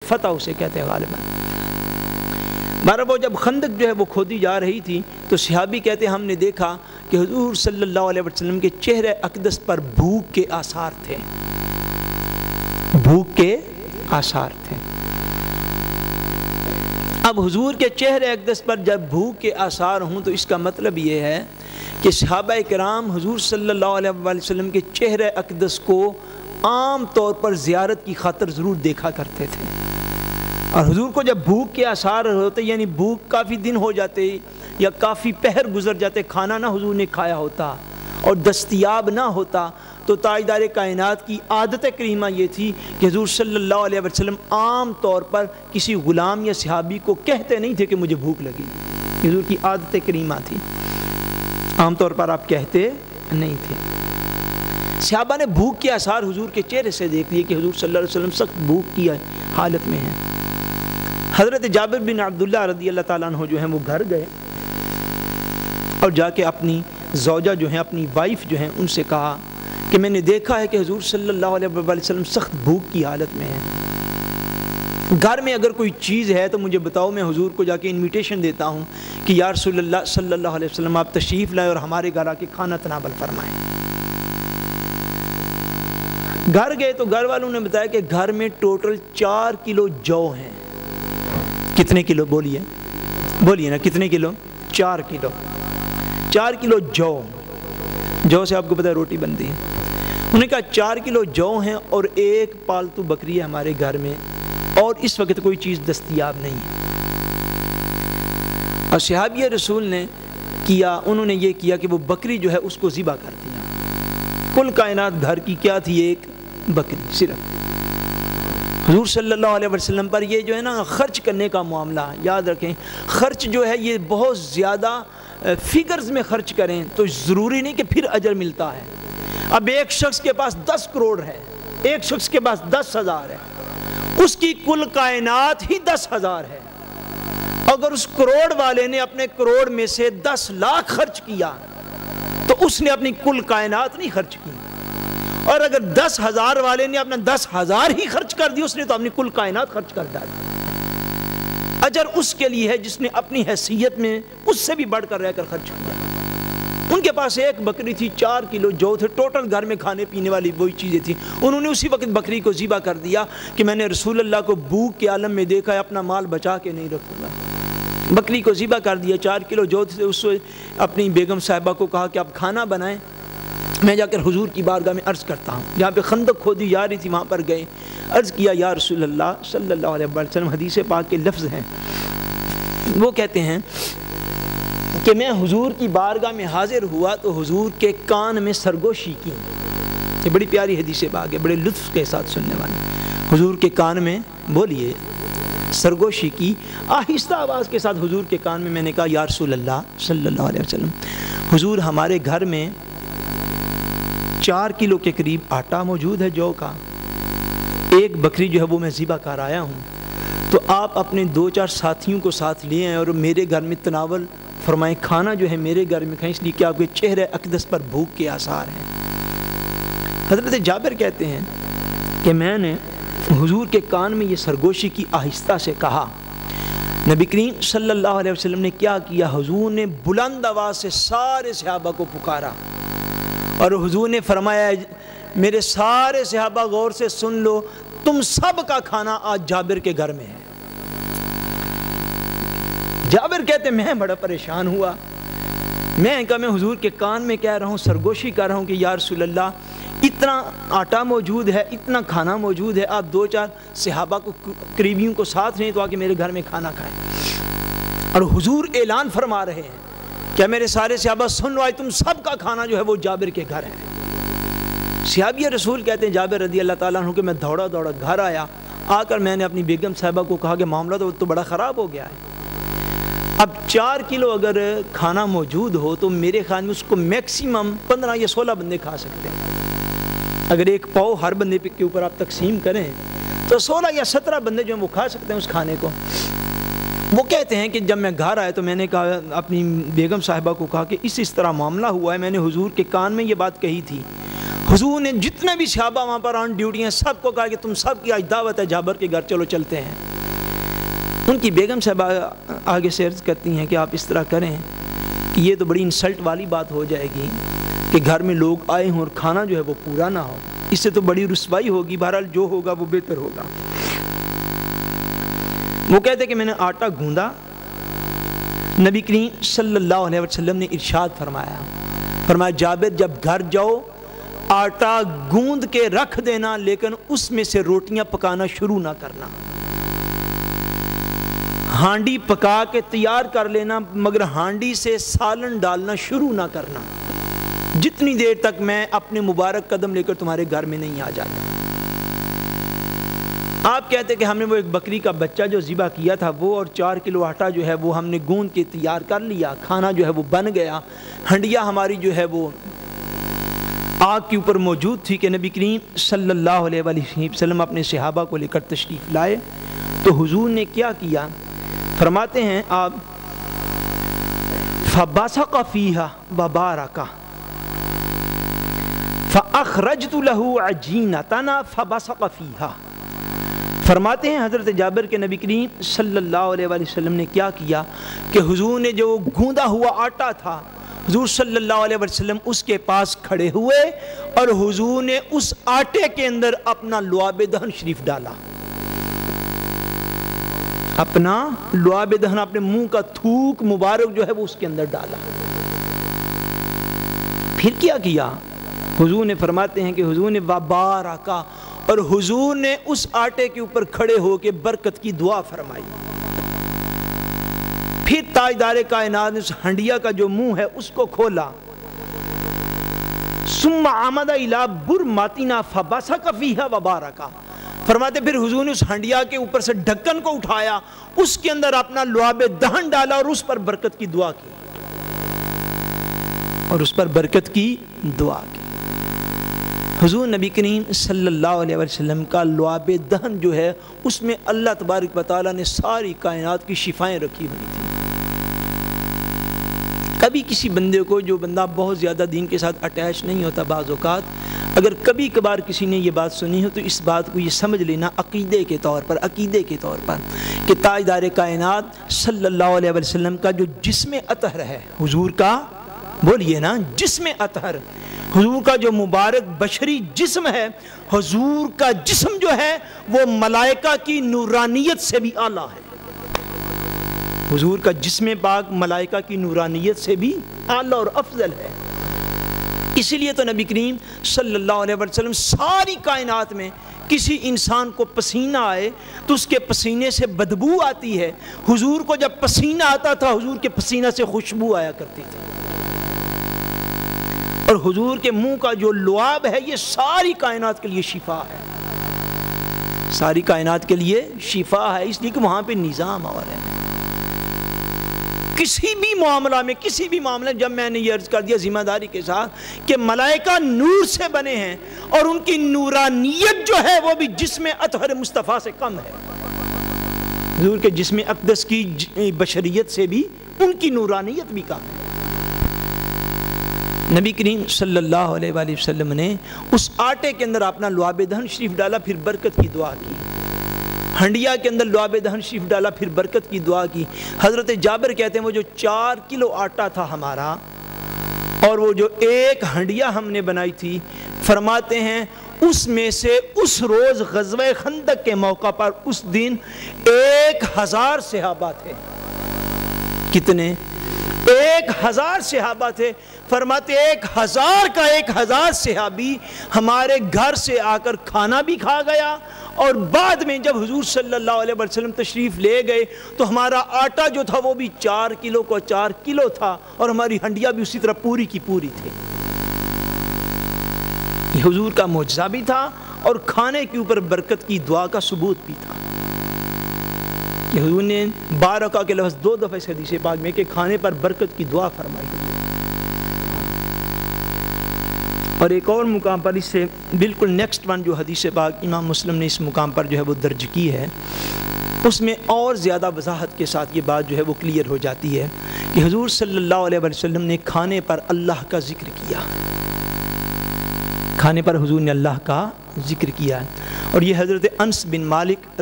فتح اسے کہتے ہیں غالباً۔ بہرحال وہ جب خندق جو ہے وہ کھودی جا رہی تھی تو صحابی کہتے ہیں ہم نے دیکھا کہ حضور صلی اللہ علیہ وسلم کے چہرے اقدس پر بھوک کے آثار تھے، بھوک کے آثار تھے۔ اب حضور کے چہرے اقدس پر جب بھوک کے آثار ہوں تو اس کا مطلب یہ ہے کہ صحابہ کرام حضور صلی اللہ علیہ وسلم کے چہرے اقدس کو عام طور پر زیارت کی خاطر ضرور دیکھا کرتے تھے، اور حضور کو جب بھوک کے آثار ہوتے یعنی بھوک کافی دن ہو جاتے یا کافی پہر گزر جاتے، کھانا نہ حضور نے کھایا ہوتا اور دستیاب نہ ہوتا، تو تاجدار کائنات کی عادت کریمہ یہ تھی کہ حضور صلی اللہ علیہ وسلم عام طور پر کسی غلام یا صحابی کو کہتے نہیں تھے کہ مجھے بھوک لگی، حضور کی عادت کریمہ تھی، عام طور پر آپ کہتے نہیں تھے۔ صحابہ نے بھوک کے آثار حضور کے چہرے سے دیکھ لیے کہ حضور صلی اللہ علیہ وسلم سخت بھوک کی حالت میں ہیں۔ حضرت جابر بن عبداللہ رضی اللہ تعالیٰ عنہ جو ہیں وہ گھر گئے اور جا کے اپنی زوجہ جو ہیں، اپنی وائف جو ہیں، ان سے کہا کہ میں نے دیکھا ہے کہ حضور صلی اللہ علیہ وسلم سخت بھوک کی حالت میں ہیں، گھر میں اگر کوئی چیز ہے تو مجھے بتاؤ، میں حضور کو جا کے انویٹیشن دیتا ہوں کہ یا رسول اللہ صلی اللہ علیہ وسلم آپ تشریف لائیں اور ہمارے گھر آ کے کھانا تناول فرمائیں۔ گھر گئے تو گھر والوں نے بتایا کہ گھر میں ٹوٹل 4 کلو جو ہیں۔ کتنے کلو بولیے نا، کتنے کلو؟ 4 کلو، 4 کلو جو سے آپ کو پتہ ہے روٹی بنتی ہے۔ انہوں نے کہا 4 کلو جو ہیں اور ایک پالتو بکری ہے ہمارے گھر میں، اور اس وقت کوئی چیز دستیاب نہیں ہے۔ اور صحابی رسول نے کیا، انہوں نے یہ کیا کہ وہ بکری جو ہے اس کو ذبح کر دیا۔ کل کائنات گھر کی کیا تھی؟ ایک بکری صرف۔ حضور صلی اللہ علیہ وسلم پر یہ جو ہے نا خرچ کرنے کا معاملہ، یاد رکھیں خرچ جو ہے یہ بہت زیادہ فگرز میں خرچ کریں تو ضروری نہیں کہ پھر اجر ملتا ہے۔ اب ایک شخص کے پاس 10 کروڑ ہے، ایک شخص کے پاس 10,000 ہے، اس کی کل کائنات ہی 10,000 ہے۔ اگر اس کروڑ والے نے اپنے کروڑ میں سے 10 لاکھ خرچ کیا تو اس نے اپنی کل کائنات نہیں خرچ کی، اور اگر 10,000 والے نے اپنا 10,000 ہی خرچ کر دی اس نے تو اپنی کل کائنات خرچ کر ڈالی۔ اجر اس کے لیے ہے جس نے اپنی حیثیت میں اس سے بھی بڑھ کر رہ کر خرچ کیا۔ ان کے پاس ایک بکری تھی، 4 کلو جو تھے، ٹوٹل گھر میں کھانے پینے والی وہی چیزیں تھیں۔ انہوں نے اسی وقت بکری کو ذبح کر دیا کہ میں نے رسول اللہ کو بھوک کے عالم میں دیکھا ہے، اپنا مال بچا کے نہیں رکھوں گا۔ بکری کو ذبح کر دیا، 4 کلو جو تھے، اس سے اپنی بیگم صاحبہ کو کہا کہ آپ کھانا بنائیں، میں جا کر حضور کی بارگاہ میں عرض کرتا ہوں۔ جہاں پہ خندق کھودی جا رہی تھی وہاں پر گئے، عرض کیا یا رسول اللہ صلی اللہ علیہ وسلم، حدیث پاک کے لفظ ہیں، وہ کہتے ہیں کہ میں حضور کی بارگاہ میں حاضر ہوا تو حضور کے کان میں سرگوشی کی۔ یہ بڑی پیاری حدیث پاک ہے، بڑے لطف کے ساتھ سننے والی۔ حضور کے کان میں بولیے سرگوشی کی، آہستہ آواز کے ساتھ حضور کے کان میں نے کہا یا رسول اللہ صلی اللہ علیہ وسلم، حضور ہمارے گھر میں 4 کلو کے قریب آٹا موجود ہے جو کا، ایک بکری جو ہے وہ میں ذبح کر آیا ہوں، تو آپ اپنے 2-4 ساتھیوں کو ساتھ لے آئیں اور میرے گھر میں تناول فرمائیں، کھانا جو ہے میرے گھر میں کھائیں، اس لیے کہ آپ کے چہرے اقدس پر بھوک کے آثار ہیں۔ حضرت جابر کہتے ہیں کہ میں نے حضور کے کان میں یہ سرگوشی کی، آہستہ سے کہا۔ نبی کریم صلی اللہ علیہ وسلم نے کیا کیا؟ حضور نے بلند آواز سے سارے صحابہ کو پکارا اور حضور نے فرمایا میرے سارے صحابہ غور سے سن لو، تم سب کا کھانا آج جابر کے گھر میں ہے۔ جابر کہتے میں بڑا پریشان ہوا، میں کہا میں حضور کے کان میں کہہ رہا ہوں، سرگوشی کر رہا ہوں کہ یا رسول اللہ اتنا آٹا موجود ہے، اتنا کھانا موجود ہے، آپ 2-4 صحابہ کو قریبیوں کو ساتھ لیں تو آکے میرے گھر میں کھانا کھائیں۔ اور حضور اعلان فرما رہے ہیں کہ میرے سارے صحابہ سن لو، آج تم سب کا کھانا جو ہے وہ جابر کے گھر ہے۔ صحابی رسول کہتے ہیں جابر رضی اللہ تعالیٰ عنہ کہ میں دوڑا گھر آیا، آ کر میں نے اپنی بیگم صاحبہ کو کہا کہ معاملہ تو بڑا خراب ہو گیا ہے۔ اب 4 کلو اگر کھانا موجود ہو تو میرے خیال میں اس کو میکسیمم 15 یا 16 بندے کھا سکتے ہیں۔ اگر ایک پاؤ ہر بندے کے اوپر آپ تقسیم کریں تو 16 یا 17 بندے جو ہیں وہ کھا سکتے ہیں اس کھانے کو۔ وہ کہتے ہیں کہ جب میں گھر آیا تو میں نے کہا اپنی بیگم صاحبہ کو کہا کہ اس طرح معاملہ ہوا ہے، میں نے حضور کے کان میں یہ بات کہی تھی، حضور نے جتنے بھی صحابہ وہاں پر آن ڈیوٹی ہیں سب کو کہا کہ تم سب کی آج دعوت ہے جابر کے گھر، چلو چلتے ہیں۔ ان کی بیگم صاحبہ آگے سے عرض کرتی ہیں کہ آپ اس طرح کریں کہ یہ تو بڑی انسلٹ والی بات ہو جائے گی کہ گھر میں لوگ آئے ہوں اور کھانا جو ہے وہ پورا نہ ہو، اس سے تو بڑی رسوائی ہوگی، بہرحال جو ہوگا وہ بہتر ہوگا۔ وہ کہتے کہ میں نے آٹا گوندا، نبی کریم صلی اللہ علیہ وسلم نے ارشاد فرمایا جابر جب گھر جاؤ آٹا گوند کے رکھ دینا، لیکن اس میں سے روٹیاں پکانا شروع نہ کرنا، ہانڈی پکا کے تیار کر لینا مگر ہانڈی سے سالن ڈالنا شروع نہ کرنا جتنی دیر تک میں اپنے مبارک قدم لے کر تمہارے گھر میں نہیں آ جاتا۔ آپ کہتے کہ ہم نے وہ ایک بکری کا بچہ جو ذبح کیا تھا وہ اور 4 کلو آٹا جو ہے وہ ہم نے گوند کے تیار کر لیا، کھانا جو ہے وہ بن گیا، ہنڈیا ہماری جو ہے وہ آگ کے اوپر موجود تھی کہ نبی کریم صلی اللہ علیہ وسلم اپنے صحابہ کو لے کر تشریف لائے تو حضور نے کیا کیا؟ فرماتے ہیں آپ فَبَصَقَ فِيهَا وَبَارَكَ فَأَخْرَجْتُ لَهُ عَجِينَةً فَبَصَقَ فِيهَا۔ فرماتے ہیں حضرت جابر کے نبی کریم صلی اللہ علیہ وسلم نے کیا کیا کہ حضور نے جو گوندا ہوا آٹا تھا، حضور صلی اللہ علیہ وسلم اس کے پاس کھڑے ہوئے اور حضور نے اس آٹے کے اندر اپنا لعاب دہن شریف ڈالا، اپنا لعاب دہن، اپنے منہ کا تھوک مبارک جو ہے وہ اس کے اندر ڈالا۔ پھر کیا حضور نے فرماتے ہیں کہ حضور نے وبارکا، اور حضور نے اس آٹے کے اوپر کھڑے ہو کے برکت کی دعا فرمائی۔ پھر تاجدار کائنات نے اس ہنڈیا کا جو منہ ہے اس کو کھولا، ثم عمد الی برماتنا فبصق فیہا وبارکا، فرماتے پھر حضور نے اس ہنڈیا کے اوپر سے ڈھکن کو اٹھایا، اس کے اندر اپنا لعاب دہن ڈالا اور اس پر برکت کی دعا کی، حضور نبی کریم صلی اللہ علیہ وسلم کا لعاب دہن جو ہے اس میں اللہ تبارک و تعالیٰ نے ساری کائنات کی شفائیں رکھی ہوئی تھی۔ کبھی کسی بندے کو، جو بندہ بہت زیادہ دین کے ساتھ اٹیچ نہیں ہوتا، بعض اوقات اگر کبھی کبھار کسی نے یہ بات سنی ہو تو اس بات کو یہ سمجھ لینا عقیدے کے طور پر کہ تاجدار کائنات صلی اللہ علیہ وسلم کا جو جسم اطہر ہے، حضور کا، بولیے نا، جسم اطہر، حضور کا جو مبارک بشری جسم ہے، حضور کا جسم جو ہے وہ ملائکہ کی نورانیت سے بھی اعلیٰ ہے، حضور کا جسم پاک ملائکہ کی نورانیت سے بھی اعلیٰ اور افضل ہے۔ اسی لیے تو نبی کریم صلی اللہ علیہ وسلم ساری کائنات میں کسی انسان کو پسینہ آئے تو اس کے پسینے سے بدبو آتی ہے، حضور کو جب پسینہ آتا تھا حضور کے پسینہ سے خوشبو آیا کرتی تھی، اور حضور کے منہ کا جو لعاب ہے یہ ساری کائنات کے لیے شفا ہے، ساری کائنات کے لیے شفا ہے، اس لیے کہ وہاں پہ نظام اور ہے۔ کسی بھی معاملہ جب میں نے یہ عرض کر دیا ذمہ داری کے ساتھ کہ ملائکہ نور سے بنے ہیں اور ان کی نورانیت جو ہے وہ بھی جسم اطہر مصطفیٰ سے کم ہے، حضور کے جسم اقدس کی بشریت سے بھی ان کی نورانیت بھی کم ہے۔ نبی کریم صلی اللہ علیہ وآلہ وسلم نے اس آٹے کے اندر اپنا لعاب دہن شریف ڈالا، پھر برکت کی دعا کی، ہنڈیا کے اندر لعاب دہن شریف ڈالا، پھر برکت کی دعا کی۔ حضرت جابر کہتے ہیں وہ جو 4 کلو آٹا تھا ہمارا اور وہ جو 1 ہنڈیا ہم نے بنائی تھی، فرماتے ہیں اس میں سے اس روز غزوہ خندق کے موقع پر اس دن 1000 صحابہ تھے۔ کتنے؟ 1000 صحابہ تھے۔ فرماتے 1000 کا 1000 صحابی ہمارے گھر سے آ کر کھانا بھی کھا گیا، اور بعد میں جب حضور صلی اللہ علیہ وسلم تشریف لے گئے تو ہمارا آٹا جو تھا وہ بھی 4 کلو کو 4 کلو تھا، اور ہماری ہنڈیا بھی اسی طرح پوری کی پوری تھی۔ یہ حضور کا معجزہ بھی تھا اور کھانے کے اوپر برکت کی دعا کا ثبوت بھی تھا کہ حضور نے بارکہ کے لفظ 2 دفعہ اس حدیث پاک میں کہ کھانے پر برکت کی دعا فرمائی۔ اور ایک اور مقام پر اس سے بالکل نیکسٹ ون جو حدیث پاک امام مسلم نے اس مقام پر جو ہے وہ درج کی ہے، اس میں اور زیادہ وضاحت کے ساتھ یہ بات جو ہے وہ کلیئر ہو جاتی ہے کہ حضور صلی اللہ علیہ وسلم نے کھانے پر اللہ کا ذکر کیا، کھانے پر حضور نے اللہ کا ذکر کیا ہے. اور یہ حضرت انس بن مالک